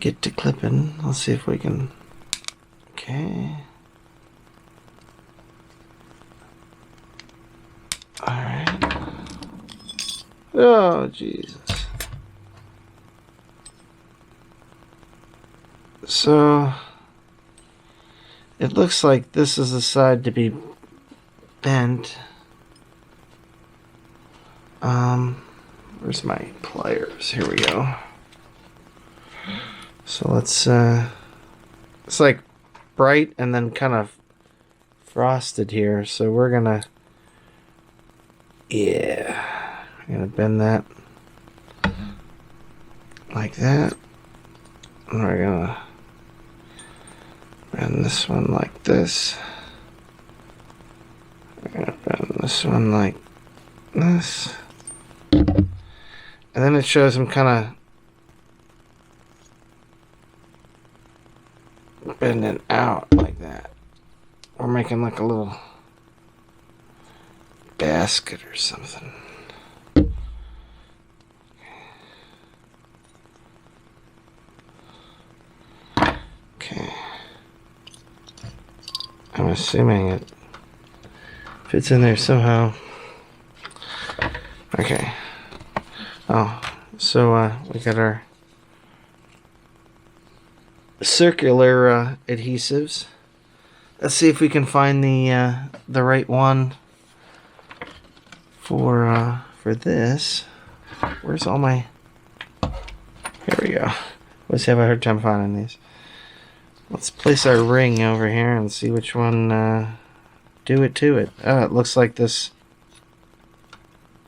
get to clipping. Let's see if we can. Okay. Alright. Oh, Jesus. So, it looks like this is the side to be bent. Where's my pliers? Here we go. So let's, it's like bright and then kind of frosted here. So we're gonna, yeah, I'm gonna bend that like that. And we're gonna bend this one like this. We're gonna bend this one like this. And then it shows them kind of bending out like that. We're making like a little basket or something. Okay. I'm assuming it fits in there somehow. Okay. Oh, so we got our circular adhesives. Let's see if we can find the right one for this. Where's all my? Here we go. Let's have a hard time finding these. Let's place our ring over here and see which one do it to it. Oh, it looks like this.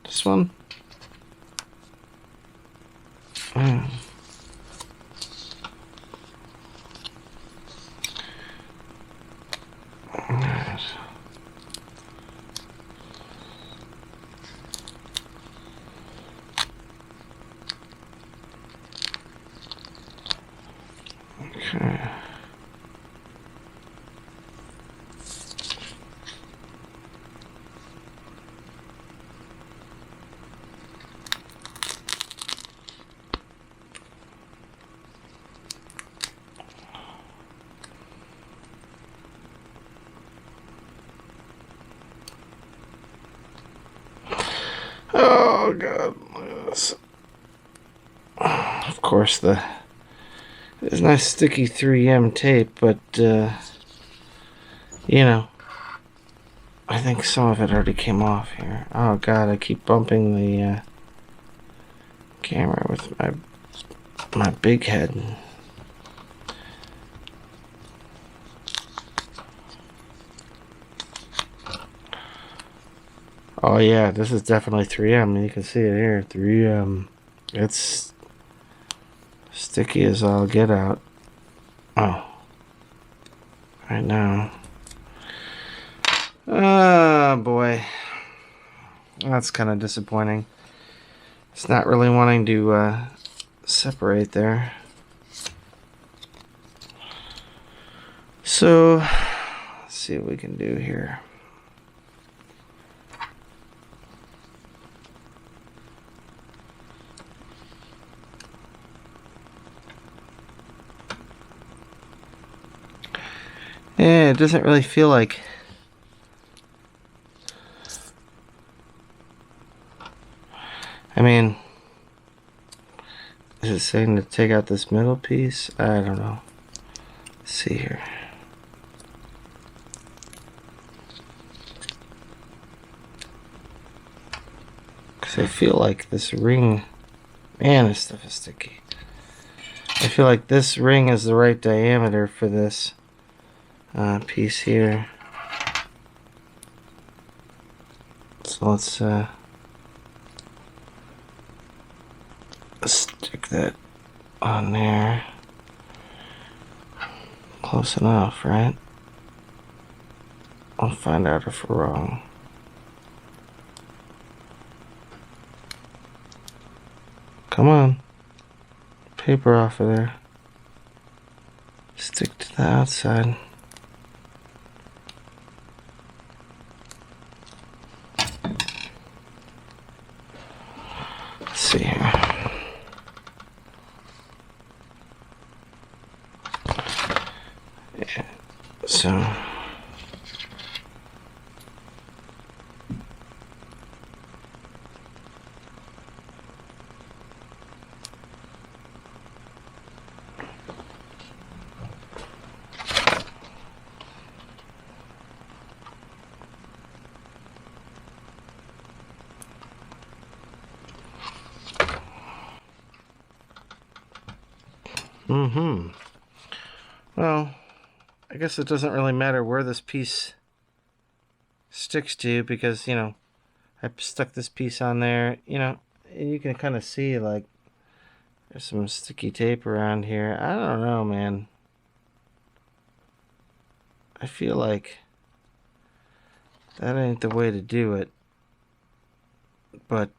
This one. Mm. Alright. Okay. Oh God, look at this. Of course, there's nice sticky 3M tape, but you know, I think some of it already came off here. Oh God, I keep bumping the camera with my big head. Oh yeah, this is definitely 3M. You can see it here. 3M. It's sticky as all get out. Oh. Right now. Oh boy. That's kind of disappointing. It's not really wanting to separate there. So, let's see what we can do here. Yeah, it doesn't really feel like I mean, is it saying to take out this middle piece? I don't know. Let's see here. Because I feel like this ring, man, this stuff is sticky. I feel like this ring is the right diameter for this piece here. So let's stick that on there. Close enough, right? I'll find out if we're wrong. Come on. Paper off of there. Stick to the outside. Let's see here. Yeah. So. Well, I guess it doesn't really matter where this piece sticks to because, you know, I stuck this piece on there, you know, and you can kind of see like there's some sticky tape around here. I don't know, man. I feel like that ain't the way to do it. But,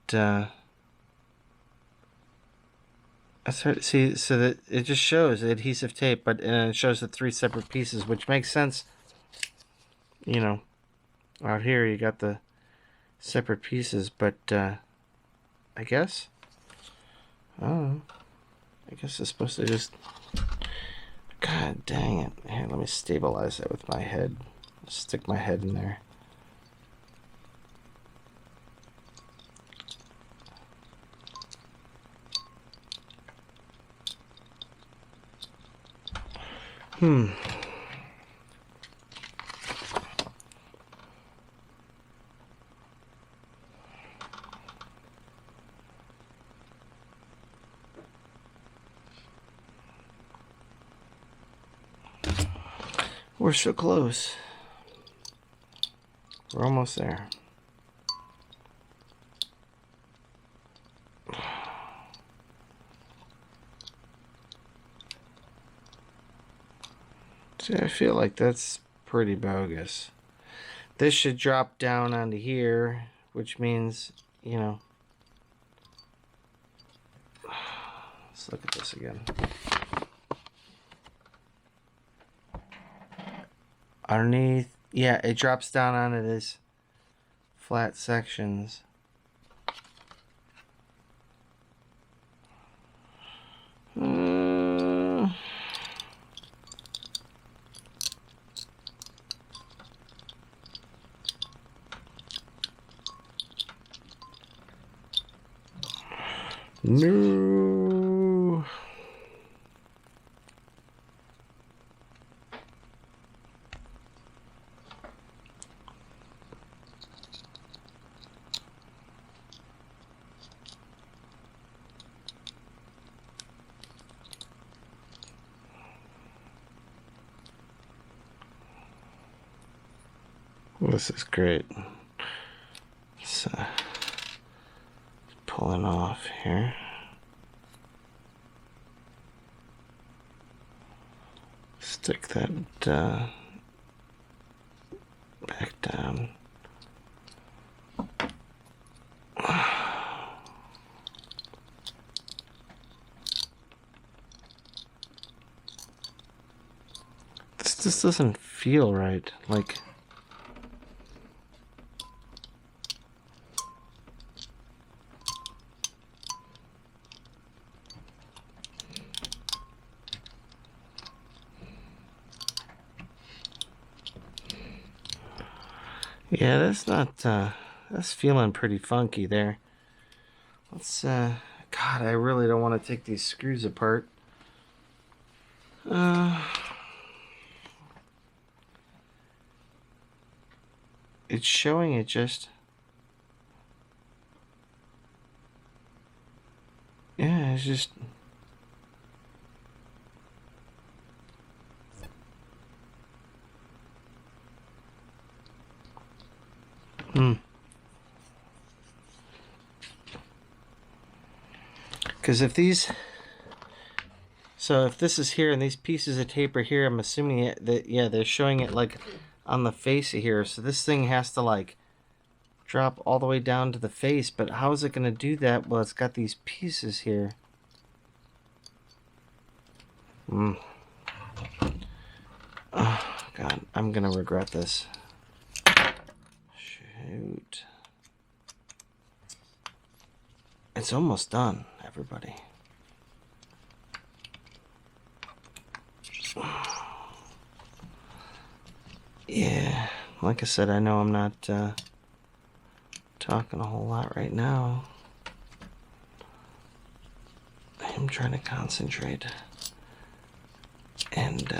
that's hard to see. So that it just shows adhesive tape, but and it shows the 3 separate pieces, which makes sense. You know, out here you got the separate pieces, but I guess. I don't know. I guess it's supposed to just. God dang it. Here, let me stabilize that with my head. Stick my head in there. We're so close. We're almost there. See, I feel like that's pretty bogus. This should drop down onto here, which means, you know. Let's look at this again. Underneath, yeah, it drops down onto this flat sections. No. This is great. It's pulling off here. Stick that back down. This just doesn't feel right. Like. Yeah, that's not, that's feeling pretty funky there. Let's, God, I really don't want to take these screws apart. It's showing it just. Yeah, it's just. Because if these. So if this is here and these pieces of tape are here, I'm assuming that, yeah, they're showing it like on the face here. So this thing has to like drop all the way down to the face. But how is it going to do that? Well, it's got these pieces here. Oh, God, I'm going to regret this. Shoot. It's almost done, everybody. Yeah, like I said, I know I'm not talking a whole lot right now. I'm trying to concentrate. And,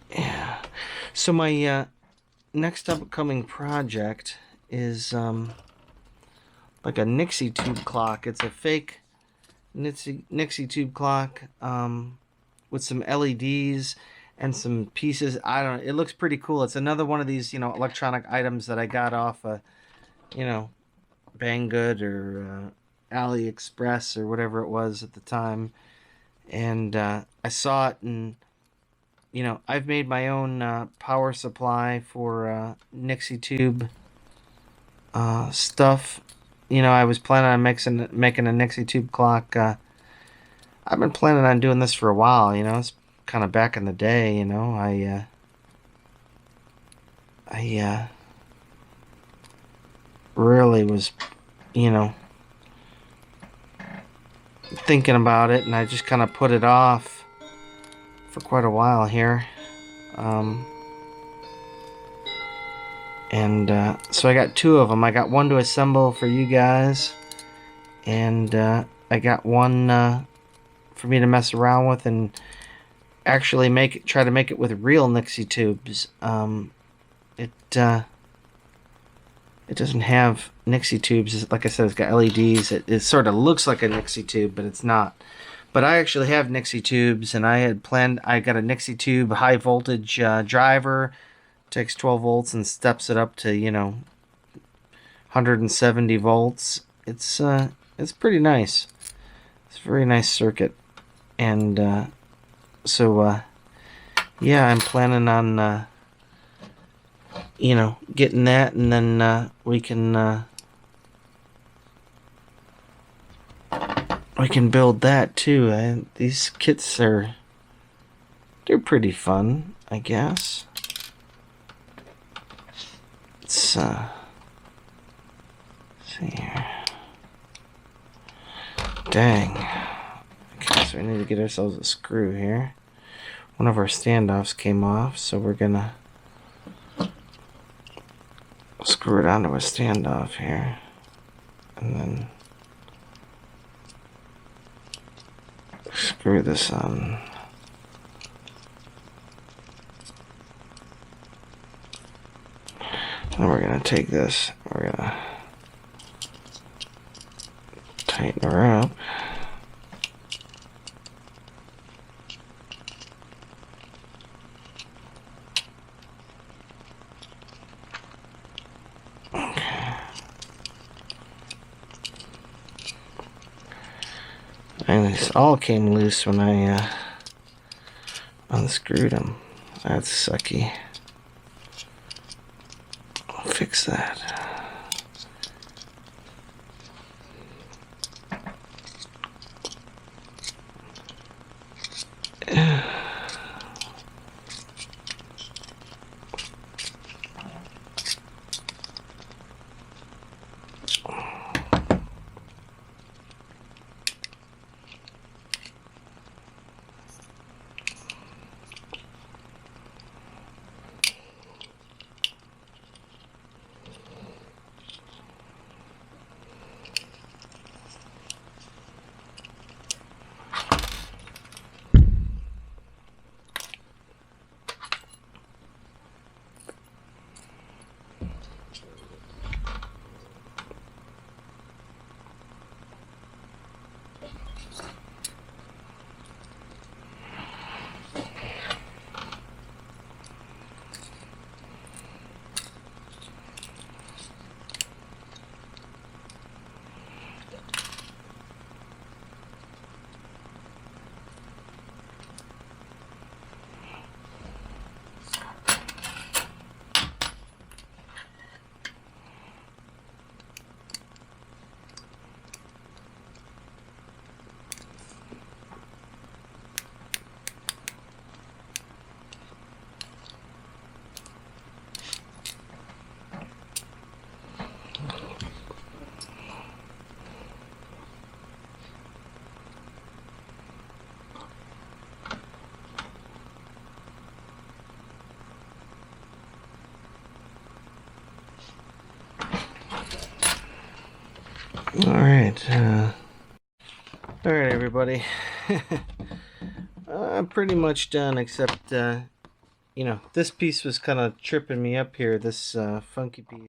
yeah. So my next upcoming project is like a Nixie tube clock. It's a fake Nixie tube clock with some LEDs and some pieces. I don't know. It looks pretty cool. It's another one of these, electronic items that I got off, you know, Banggood or AliExpress or whatever it was at the time. And I saw it, and I've made my own power supply for Nixie tube stuff. I was planning on making a Nixie tube clock. I've been planning on doing this for a while. It's kind of back in the day. I really was, you know, thinking about it, and I just kind of put it off for quite a while here. So I got two of them. I got one to assemble for you guys, and I got one for me to mess around with and actually try to make it with real Nixie tubes. It doesn't have Nixie tubes. Like I said, it's got LEDs. It sort of looks like a Nixie tube, but it's not. But I actually have Nixie tubes, and I got a Nixie tube high voltage driver. Takes 12 volts and steps it up to 170 volts. It's pretty nice. It's a very nice circuit, and yeah, I'm planning on getting that, and then we can build that too. These kits they're pretty fun, I guess. Let's see here. Dang. Okay, so we need to get ourselves a screw here. One of our standoffs came off, so we're gonna screw it onto a standoff here, and then screw this on. Then we're gonna take this, we're gonna tighten her up. Okay. And this all came loose when I unscrewed them. That's sucky. I'll fix that. Alright, alright everybody. I'm pretty much done, except, you know, this piece was kind of tripping me up here, this funky piece.